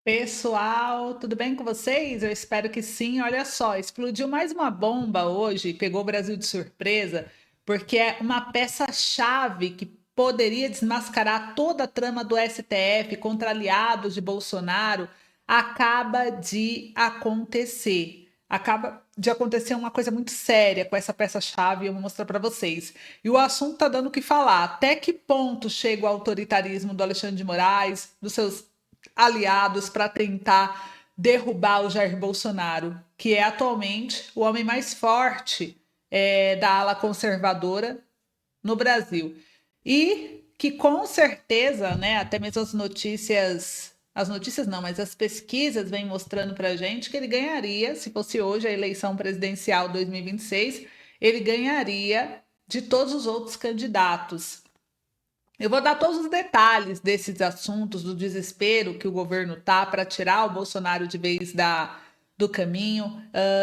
Pessoal, tudo bem com vocês? Eu espero que sim. Olha só, explodiu mais uma bomba hoje, pegou o Brasil de surpresa, porque é uma peça-chave que poderia desmascarar toda a trama do STF contra aliados de Bolsonaro, acaba de acontecer. Acaba de acontecer uma coisa muito séria com essa peça-chave, eu vou mostrar para vocês. E o assunto tá dando o que falar. Até que ponto chega o autoritarismo do Alexandre de Moraes, dos seus aliados para tentar derrubar o Jair Bolsonaro, que é atualmente o homem mais forte da ala conservadora no Brasil. E que com certeza, né, até mesmo as notícias não, mas as pesquisas vêm mostrando para a gente que ele ganharia, se fosse hoje a eleição presidencial 2026, ele ganharia de todos os outros candidatos. Eu vou dar todos os detalhes desses assuntos, do desespero que o governo tá para tirar o Bolsonaro de vez do caminho.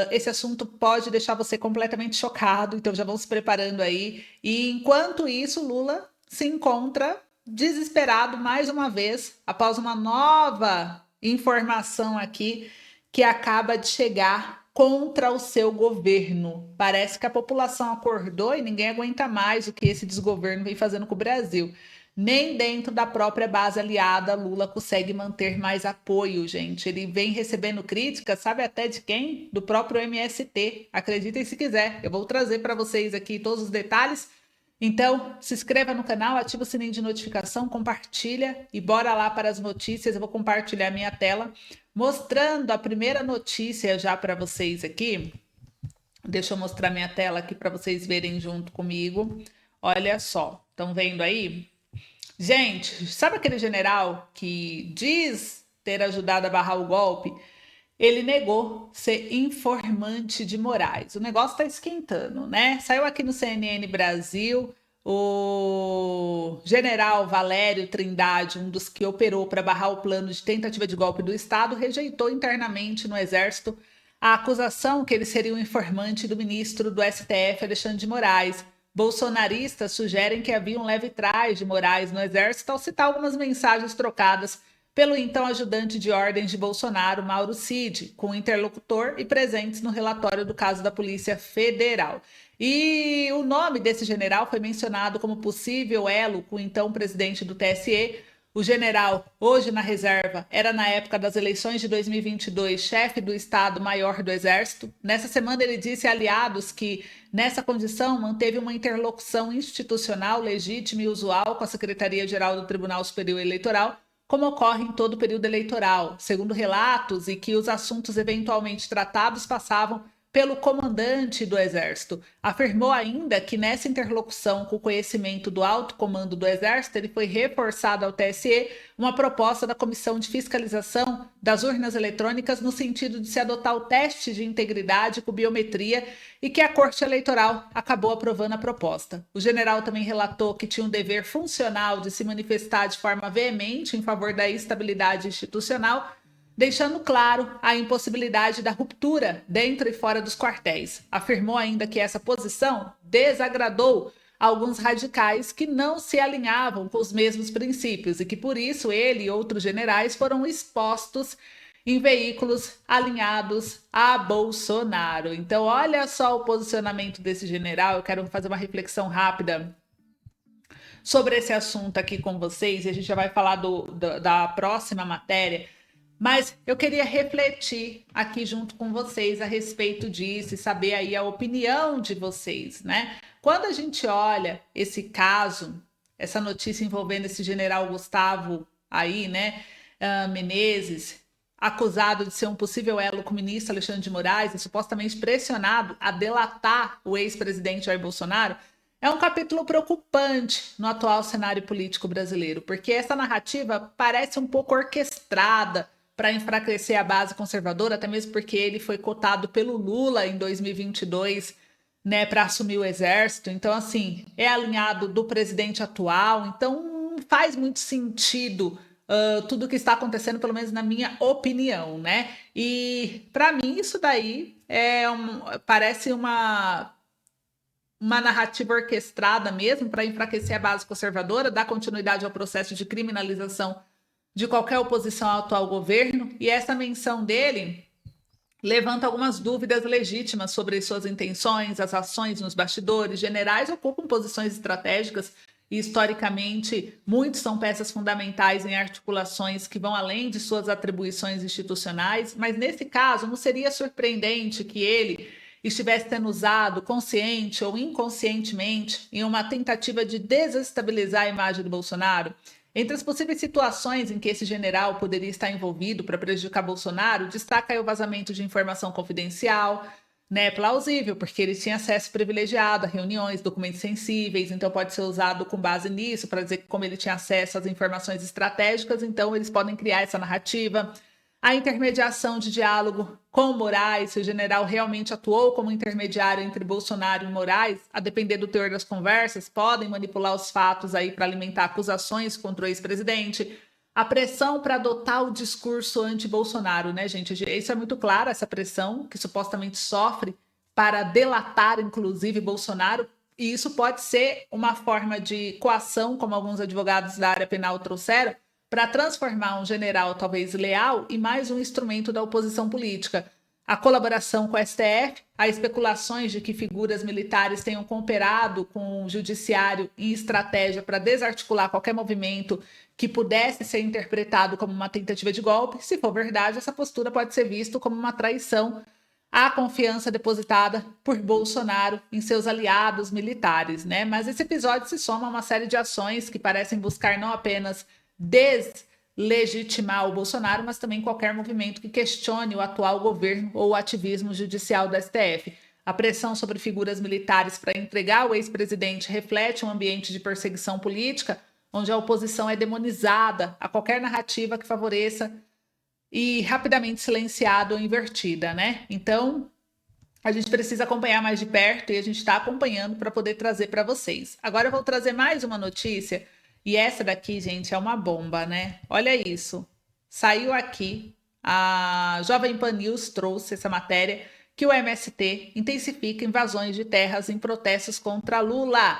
Esse assunto pode deixar você completamente chocado, então já vão se preparando aí. E enquanto isso, Lula se encontra desesperado mais uma vez, após uma nova informação aqui que acaba de chegar contra o seu governo. Parece que a população acordou e ninguém aguenta mais o que esse desgoverno vem fazendo com o Brasil. Nem dentro da própria base aliada, Lula consegue manter mais apoio, gente. Ele vem recebendo críticas, sabe até de quem? Do próprio MST. Acreditem se quiser. Eu vou trazer para vocês aqui todos os detalhes. Então, se inscreva no canal, ativa o sininho de notificação, compartilha e bora lá para as notícias. Eu vou compartilhar minha tela, mostrando a primeira notícia já para vocês aqui. Deixa eu mostrar minha tela aqui para vocês verem junto comigo. Olha só, estão vendo aí? Gente, sabe aquele general que diz ter ajudado a barrar o golpe? Ele negou ser informante de Moraes. O negócio está esquentando, né? Saiu aqui no CNN Brasil, o general Valério Trindade, um dos que operou para barrar o plano de tentativa de golpe do Estado, rejeitou internamente no Exército a acusação que ele seria um informante do ministro do STF, Alexandre de Moraes. Bolsonaristas sugerem que havia um leve trás de Moraes no Exército ao citar algumas mensagens trocadas pelo então ajudante de ordens de Bolsonaro, Mauro Cid, com interlocutor e presentes no relatório do caso da Polícia Federal. E o nome desse general foi mencionado como possível elo com o então presidente do TSE. O general, hoje na reserva, era na época das eleições de 2022 chefe do Estado-Maior do Exército. Nessa semana ele disse a aliados que, nessa condição, manteve uma interlocução institucional legítima e usual com a Secretaria-Geral do Tribunal Superior Eleitoral, como ocorre em todo o período eleitoral, segundo relatos, e que os assuntos eventualmente tratados passavam pelo comandante do Exército. Afirmou ainda que nessa interlocução com o conhecimento do alto comando do Exército, ele foi reforçado ao TSE uma proposta da Comissão de Fiscalização das Urnas Eletrônicas no sentido de se adotar o teste de integridade com biometria e que a Corte Eleitoral acabou aprovando a proposta. O general também relatou que tinha um dever funcional de se manifestar de forma veemente em favor da estabilidade institucional, deixando claro a impossibilidade da ruptura dentro e fora dos quartéis. Afirmou ainda que essa posição desagradou alguns radicais que não se alinhavam com os mesmos princípios e que por isso ele e outros generais foram expostos em veículos alinhados a Bolsonaro. Então, olha só o posicionamento desse general. Eu quero fazer uma reflexão rápida sobre esse assunto aqui com vocês e a gente já vai falar da próxima matéria. Mas eu queria refletir aqui junto com vocês a respeito disso e saber aí a opinião de vocês, né? Quando a gente olha esse caso, essa notícia envolvendo esse general Gustavo aí, né, Menezes, acusado de ser um possível elo com o ministro Alexandre de Moraes e supostamente pressionado a delatar o ex-presidente Jair Bolsonaro, é um capítulo preocupante no atual cenário político brasileiro, porque essa narrativa parece um pouco orquestrada para enfraquecer a base conservadora, até mesmo porque ele foi cotado pelo Lula em 2022, né, para assumir o exército. Então, assim, é alinhado do presidente atual. Então, não faz muito sentido tudo o que está acontecendo, pelo menos na minha opinião, né? E para mim isso daí parece uma narrativa orquestrada mesmo para enfraquecer a base conservadora, dar continuidade ao processo de criminalização de qualquer oposição ao atual governo, e essa menção dele levanta algumas dúvidas legítimas sobre suas intenções, as ações nos bastidores. Generais ocupam posições estratégicas e, historicamente, muitos são peças fundamentais em articulações que vão além de suas atribuições institucionais, mas nesse caso não seria surpreendente que ele estivesse sendo usado consciente ou inconscientemente em uma tentativa de desestabilizar a imagem do Bolsonaro. Entre as possíveis situações em que esse general poderia estar envolvido para prejudicar Bolsonaro, destaca aí o vazamento de informação confidencial, né? Plausível, porque ele tinha acesso privilegiado a reuniões, documentos sensíveis, então pode ser usado com base nisso para dizer que, como ele tinha acesso às informações estratégicas, então eles podem criar essa narrativa. A intermediação de diálogo com Moraes, se o general realmente atuou como intermediário entre Bolsonaro e Moraes, a depender do teor das conversas, podem manipular os fatos aí para alimentar acusações contra o ex-presidente. A pressão para adotar o discurso anti-Bolsonaro, né, gente? Isso é muito claro, essa pressão que supostamente sofre para delatar, inclusive, Bolsonaro. E isso pode ser uma forma de coação, como alguns advogados da área penal trouxeram, para transformar um general talvez leal em mais um instrumento da oposição política. A colaboração com o STF, há especulações de que figuras militares tenham cooperado com o judiciário em estratégia para desarticular qualquer movimento que pudesse ser interpretado como uma tentativa de golpe. Se for verdade, essa postura pode ser vista como uma traição à confiança depositada por Bolsonaro em seus aliados militares, né? Mas esse episódio se soma a uma série de ações que parecem buscar não apenas deslegitimar o Bolsonaro, mas também qualquer movimento que questione o atual governo ou o ativismo judicial do STF. A pressão sobre figuras militares para entregar o ex-presidente reflete um ambiente de perseguição política, onde a oposição é demonizada a qualquer narrativa que favoreça e rapidamente silenciada ou invertida, né? Então, a gente precisa acompanhar mais de perto e a gente está acompanhando para poder trazer para vocês. Agora eu vou trazer mais uma notícia. E essa daqui, gente, é uma bomba, né? Olha isso. Saiu aqui, a Jovem Pan News trouxe essa matéria, que o MST intensifica invasões de terras em protestos contra Lula.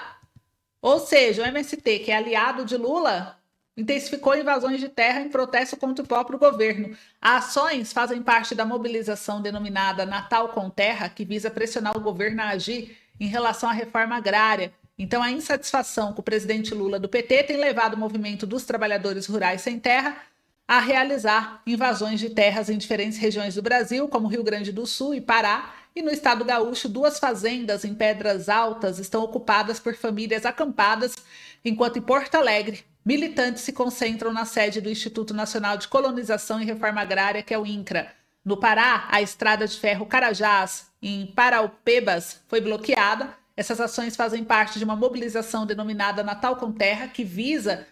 Ou seja, o MST, que é aliado de Lula, intensificou invasões de terra em protesto contra o próprio governo. As ações fazem parte da mobilização denominada Natal com Terra, que visa pressionar o governo a agir em relação à reforma agrária. Então, a insatisfação com o presidente Lula do PT tem levado o movimento dos trabalhadores rurais sem terra a realizar invasões de terras em diferentes regiões do Brasil, como Rio Grande do Sul e Pará, e no estado gaúcho, 2 fazendas em Pedras Altas estão ocupadas por famílias acampadas, enquanto em Porto Alegre, militantes se concentram na sede do Instituto Nacional de Colonização e Reforma Agrária, que é o INCRA. No Pará, a estrada de ferro Carajás, em Paraupebas, foi bloqueada. Essas ações fazem parte de uma mobilização denominada Natal com Terra, que visa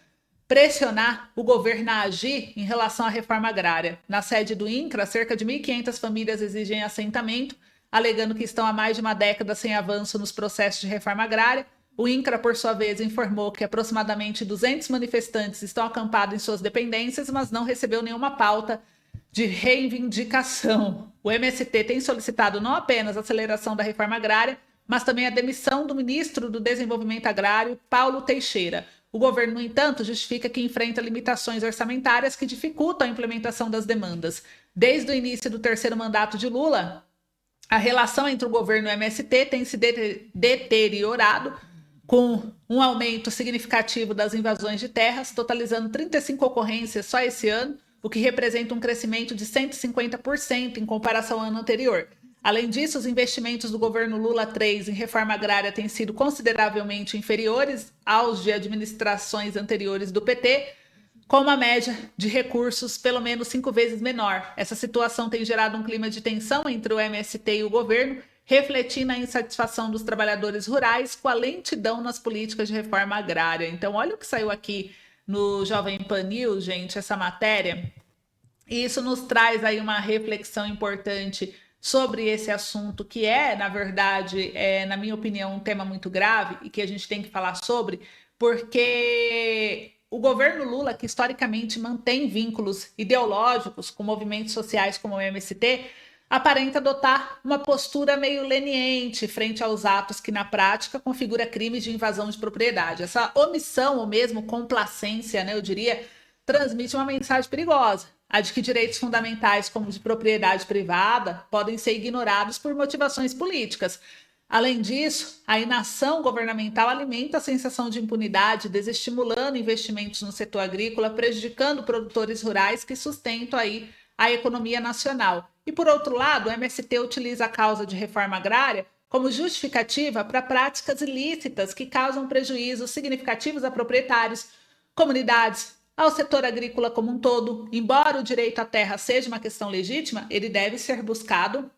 pressionar o governo a agir em relação à reforma agrária. Na sede do INCRA, cerca de 1.500 famílias exigem assentamento, alegando que estão há mais de uma década sem avanço nos processos de reforma agrária. O INCRA, por sua vez, informou que aproximadamente 200 manifestantes estão acampados em suas dependências, mas não recebeu nenhuma pauta de reivindicação. O MST tem solicitado não apenas a aceleração da reforma agrária, mas também a demissão do ministro do Desenvolvimento Agrário, Paulo Teixeira. O governo, no entanto, justifica que enfrenta limitações orçamentárias que dificultam a implementação das demandas. Desde o início do 3º mandato de Lula, a relação entre o governo e o MST tem se deteriorado, com um aumento significativo das invasões de terras, totalizando 35 ocorrências só esse ano, o que representa um crescimento de 150% em comparação ao ano anterior. Além disso, os investimentos do governo Lula III em reforma agrária têm sido consideravelmente inferiores aos de administrações anteriores do PT, com uma média de recursos pelo menos 5 vezes menor. Essa situação tem gerado um clima de tensão entre o MST e o governo, refletindo a insatisfação dos trabalhadores rurais com a lentidão nas políticas de reforma agrária. Então, olha o que saiu aqui no Jovem Pan News, gente, essa matéria. E isso nos traz aí uma reflexão importante sobre esse assunto, que é, na verdade, na minha opinião, um tema muito grave e que a gente tem que falar sobre, porque o governo Lula, que historicamente mantém vínculos ideológicos com movimentos sociais como o MST, aparenta adotar uma postura meio leniente frente aos atos que, na prática, configura crimes de invasão de propriedade. Essa omissão ou mesmo complacência, né, eu diria, transmite uma mensagem perigosa, a de que direitos fundamentais, como de propriedade privada, podem ser ignorados por motivações políticas. Além disso, a inação governamental alimenta a sensação de impunidade, desestimulando investimentos no setor agrícola, prejudicando produtores rurais que sustentam aí a economia nacional. E, por outro lado, o MST utiliza a causa de reforma agrária como justificativa para práticas ilícitas que causam prejuízos significativos a proprietários, comunidades, ao setor agrícola como um todo. Embora o direito à terra seja uma questão legítima, ele deve ser buscado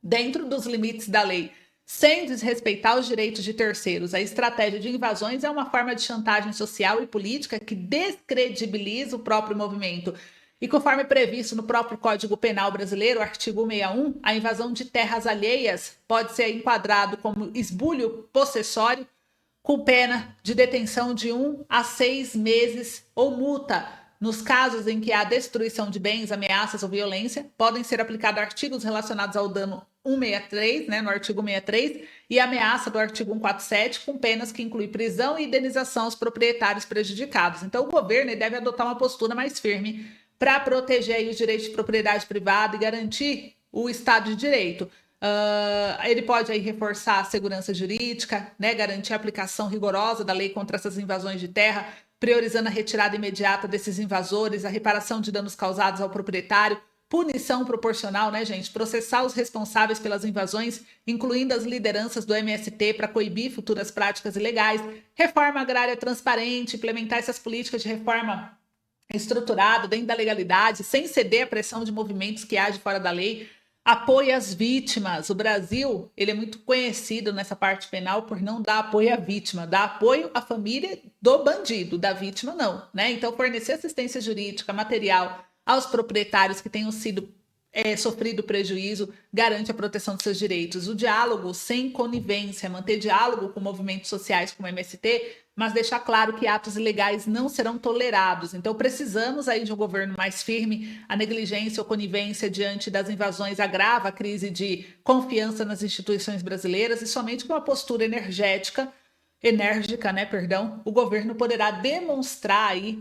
dentro dos limites da lei, sem desrespeitar os direitos de terceiros. A estratégia de invasões é uma forma de chantagem social e política que descredibiliza o próprio movimento. E conforme previsto no próprio Código Penal brasileiro, artigo 161, a invasão de terras alheias pode ser enquadrado como esbulho possessório, com pena de detenção de 1 a 6 meses ou multa. Nos casos em que há destruição de bens, ameaças ou violência, podem ser aplicados artigos relacionados ao dano 163, no artigo 163, e ameaça do artigo 147, com penas que incluem prisão e indenização aos proprietários prejudicados. Então, o governo deve adotar uma postura mais firme para proteger aí os direitos de propriedade privada e garantir o Estado de Direito. Ele pode aí reforçar a segurança jurídica, garantir a aplicação rigorosa da lei contra essas invasões de terra, priorizando a retirada imediata desses invasores, a reparação de danos causados ao proprietário, punição proporcional, gente? Processar os responsáveis pelas invasões, incluindo as lideranças do MST, para coibir futuras práticas ilegais, reforma agrária transparente, implementar essas políticas de reforma estruturada dentro da legalidade, sem ceder à pressão de movimentos que agem fora da lei. Apoio às vítimas. O Brasil, ele é muito conhecido nessa parte penal por não dar apoio à vítima, dar apoio à família do bandido, da vítima não, Então, fornecer assistência jurídica, material aos proprietários que tenham sido sofrido prejuízo, garante a proteção de seus direitos. O diálogo sem conivência, manter diálogo com movimentos sociais como o MST, mas deixar claro que atos ilegais não serão tolerados. Então, precisamos aí de um governo mais firme. A negligência ou conivência diante das invasões agrava a crise de confiança nas instituições brasileiras, e somente com uma postura enérgica, o governo poderá demonstrar aí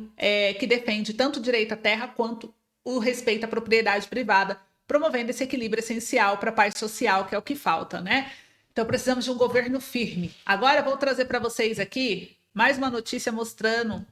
que defende tanto o direito à terra quanto o respeito à propriedade privada, promovendo esse equilíbrio essencial para a paz social, que é o que falta, Então, precisamos de um governo firme. Agora, vou trazer para vocês aqui mais uma notícia mostrando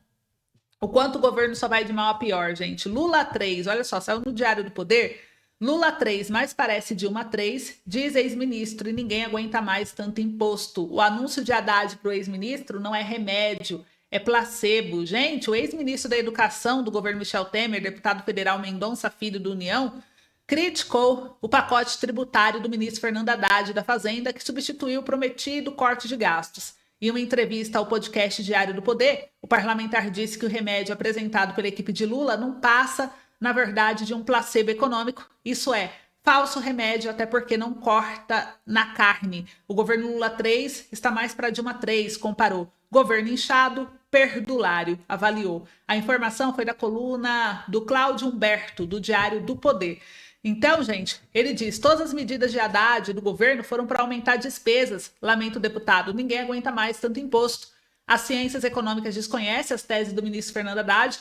o quanto o governo só vai de mal a pior, gente. Lula 3, olha só, saiu no Diário do Poder. Lula 3 mais parece Dilma 3, diz ex-ministro, e ninguém aguenta mais tanto imposto. O anúncio de Haddad para o ex-ministro não é remédio, é placebo. Gente, o ex-ministro da Educação do governo Michel Temer, deputado federal Mendonça Filho do União, criticou o pacote tributário do ministro Fernando Haddad da Fazenda, que substituiu o prometido corte de gastos. Em uma entrevista ao podcast Diário do Poder, o parlamentar disse que o remédio apresentado pela equipe de Lula não passa, na verdade, de um placebo econômico, isso é, falso remédio, até porque não corta na carne. O governo Lula 3 está mais para Dilma 3, comparou. Governo inchado, perdulário, avaliou. A informação foi da coluna do Cláudio Humberto, do Diário do Poder. Então, gente, ele diz, todas as medidas de Haddad do governo foram para aumentar despesas. Lamento, deputado, ninguém aguenta mais tanto imposto. As ciências econômicas desconhecem as teses do ministro Fernando Haddad,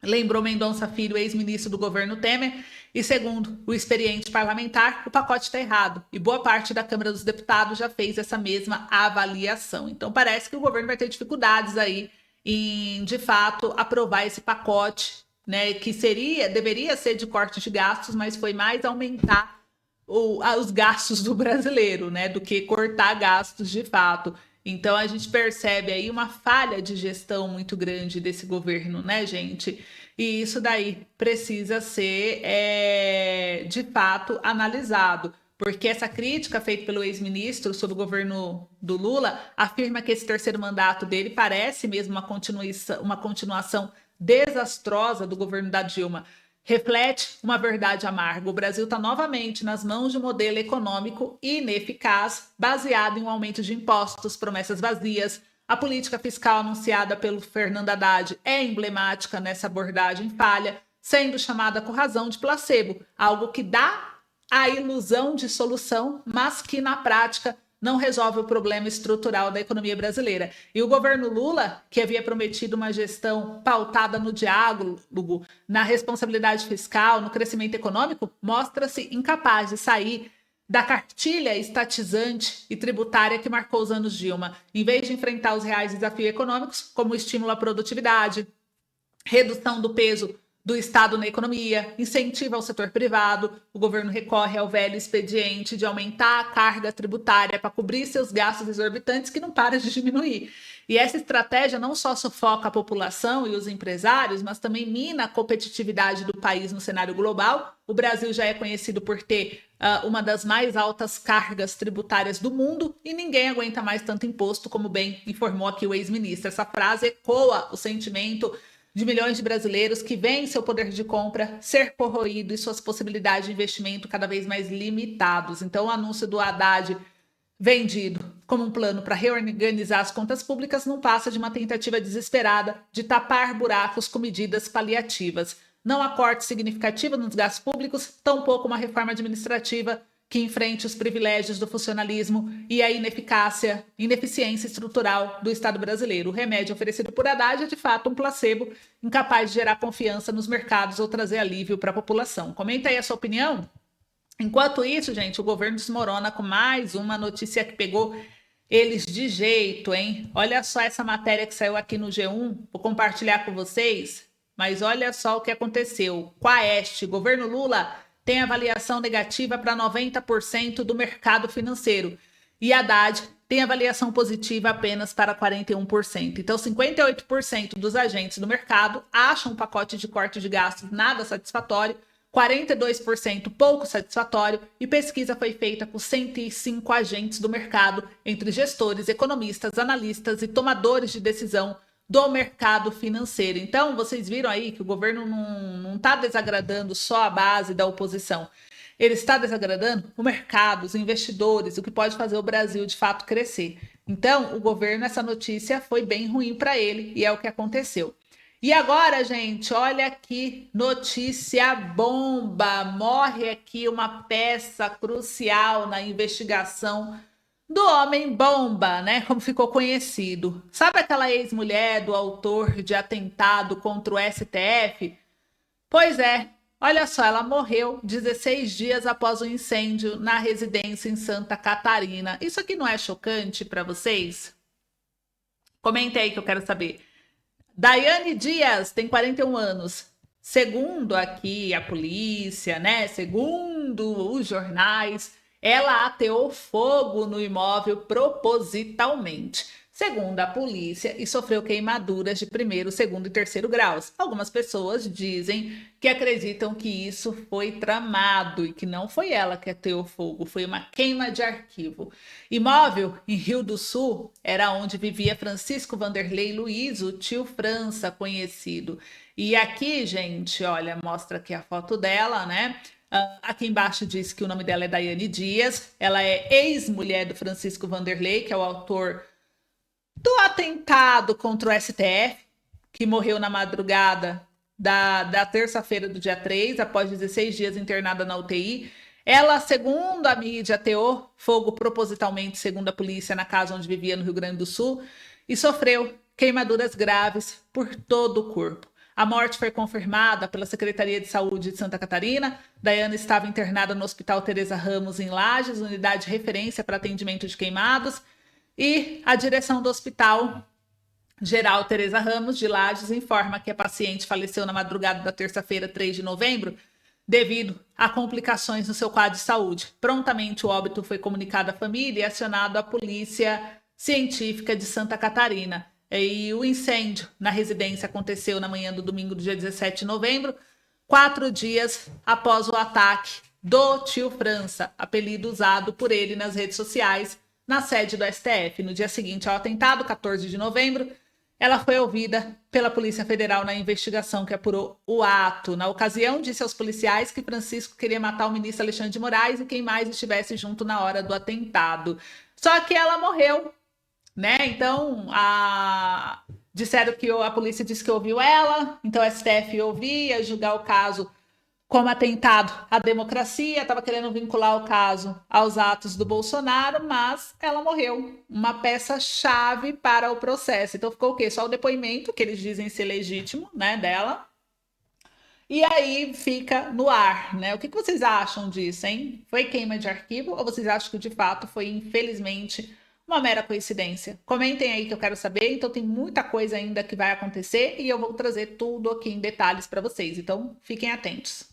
lembrou Mendonça Filho, ex-ministro do governo Temer, e segundo o experiente parlamentar, o pacote está errado, e boa parte da Câmara dos Deputados já fez essa mesma avaliação. Então parece que o governo vai ter dificuldades aí em, de fato, aprovar esse pacote, que deveria ser de corte de gastos, mas foi mais aumentar os gastos do brasileiro, do que cortar gastos de fato. Então, a gente percebe aí uma falha de gestão muito grande desse governo, gente? E isso daí precisa ser, de fato, analisado. Porque essa crítica feita pelo ex-ministro sobre o governo do Lula afirma que esse terceiro mandato dele parece mesmo uma continuação desastrosa do governo da Dilma. Reflete uma verdade amarga. O Brasil está novamente nas mãos de um modelo econômico ineficaz, baseado em um aumento de impostos, promessas vazias. A política fiscal anunciada pelo Fernando Haddad é emblemática nessa abordagem falha, sendo chamada com razão de placebo, algo que dá a ilusão de solução, mas que na prática não resolve o problema estrutural da economia brasileira. E o governo Lula, que havia prometido uma gestão pautada no diálogo, na responsabilidade fiscal, no crescimento econômico, mostra-se incapaz de sair da cartilha estatizante e tributária que marcou os anos Dilma. Em vez de enfrentar os reais desafios econômicos, como o estímulo à produtividade, redução do peso do Estado na economia, incentiva ao setor privado, o governo recorre ao velho expediente de aumentar a carga tributária para cobrir seus gastos exorbitantes que não para de diminuir. E essa estratégia não só sufoca a população e os empresários, mas também mina a competitividade do país no cenário global. O Brasil já é conhecido por ter uma das mais altas cargas tributárias do mundo e ninguém aguenta mais tanto imposto, como bem informou aqui o ex-ministro. Essa frase ecoa o sentimento de milhões de brasileiros que veem seu poder de compra ser corroído e suas possibilidades de investimento cada vez mais limitados. Então, o anúncio do Haddad vendido como um plano para reorganizar as contas públicas não passa de uma tentativa desesperada de tapar buracos com medidas paliativas. Não há corte significativo nos gastos públicos, tampouco uma reforma administrativa que enfrente os privilégios do funcionalismo e a ineficiência estrutural do Estado brasileiro. O remédio oferecido por Haddad é, de fato, um placebo incapaz de gerar confiança nos mercados ou trazer alívio para a população. Comenta aí a sua opinião. Enquanto isso, gente, o governo desmorona com mais uma notícia que pegou eles de jeito, hein? Olha só essa matéria que saiu aqui no G1, vou compartilhar com vocês, mas olha só o que aconteceu. Quaest, governo Lula tem avaliação negativa para 90% do mercado financeiro. E Haddad tem avaliação positiva apenas para 41%. Então, 58% dos agentes do mercado acham o pacote de corte de gastos nada satisfatório, 42% pouco satisfatório, e pesquisa foi feita com 105 agentes do mercado, entre gestores, economistas, analistas e tomadores de decisão do mercado financeiro. Então, vocês viram aí que o governo não está desagradando só a base da oposição. Ele está desagradando o mercado, os investidores, o que pode fazer o Brasil de fato crescer. Então, o governo, essa notícia foi bem ruim para ele e é o que aconteceu. E agora, gente, olha aqui, notícia bomba. Morre aqui uma peça crucial na investigação do Homem-Bomba, né? Como ficou conhecido. Sabe aquela ex-mulher do autor de atentado contra o STF? Pois é, olha só, ela morreu 16 dias após o incêndio na residência em Santa Catarina. Isso aqui não é chocante para vocês? Comenta aí que eu quero saber. Daiane Dias tem 41 anos. Segundo aqui a polícia, né? Segundo os jornais, ela ateou fogo no imóvel propositalmente, segundo a polícia, e sofreu queimaduras de primeiro, segundo e terceiro graus. Algumas pessoas dizem que acreditam que isso foi tramado e que não foi ela que ateou fogo, foi uma queima de arquivo. Imóvel em Rio do Sul era onde vivia Francisco Vanderlei Luiz, o tio França conhecido. E aqui, gente, olha, mostra aqui a foto dela, né? Aqui embaixo diz que o nome dela é Daiane Dias, ela é ex-mulher do Francisco Vanderlei, que é o autor do atentado contra o STF, que morreu na madrugada da terça-feira do dia 3, após 16 dias internada na UTI. Ela, segundo a mídia, ateou fogo propositalmente, segundo a polícia, na casa onde vivia no Rio Grande do Sul e sofreu queimaduras graves por todo o corpo. A morte foi confirmada pela Secretaria de Saúde de Santa Catarina. Daiane estava internada no Hospital Teresa Ramos, em Lages, unidade de referência para atendimento de queimados. E a direção do Hospital Geral Teresa Ramos, de Lages, informa que a paciente faleceu na madrugada da terça-feira, 3 de novembro, devido a complicações no seu quadro de saúde. Prontamente, o óbito foi comunicado à família e acionado a Polícia Científica de Santa Catarina. E o incêndio na residência aconteceu na manhã do domingo, do dia 17 de novembro, 4 dias após o ataque do tio França, apelido usado por ele nas redes sociais, na sede do STF. No dia seguinte ao atentado, 14 de novembro, ela foi ouvida pela Polícia Federal na investigação que apurou o ato. Na ocasião, disse aos policiais que Francisco queria matar o ministro Alexandre de Moraes e quem mais estivesse junto na hora do atentado. Só que ela morreu, né? Então, disseram que a polícia disse que ouviu ela, então o STF ouvia, julgar o caso como atentado à democracia, estava querendo vincular o caso aos atos do Bolsonaro, mas ela morreu. Uma peça-chave para o processo. Então ficou o quê? Só o depoimento, que eles dizem ser legítimo, né, dela. E aí fica no ar, né? O que vocês acham disso, hein? Foi queima de arquivo ou vocês acham que de fato foi, infelizmente, uma mera coincidência? Comentem aí que eu quero saber. Então tem muita coisa ainda que vai acontecer e eu vou trazer tudo aqui em detalhes para vocês. Então fiquem atentos.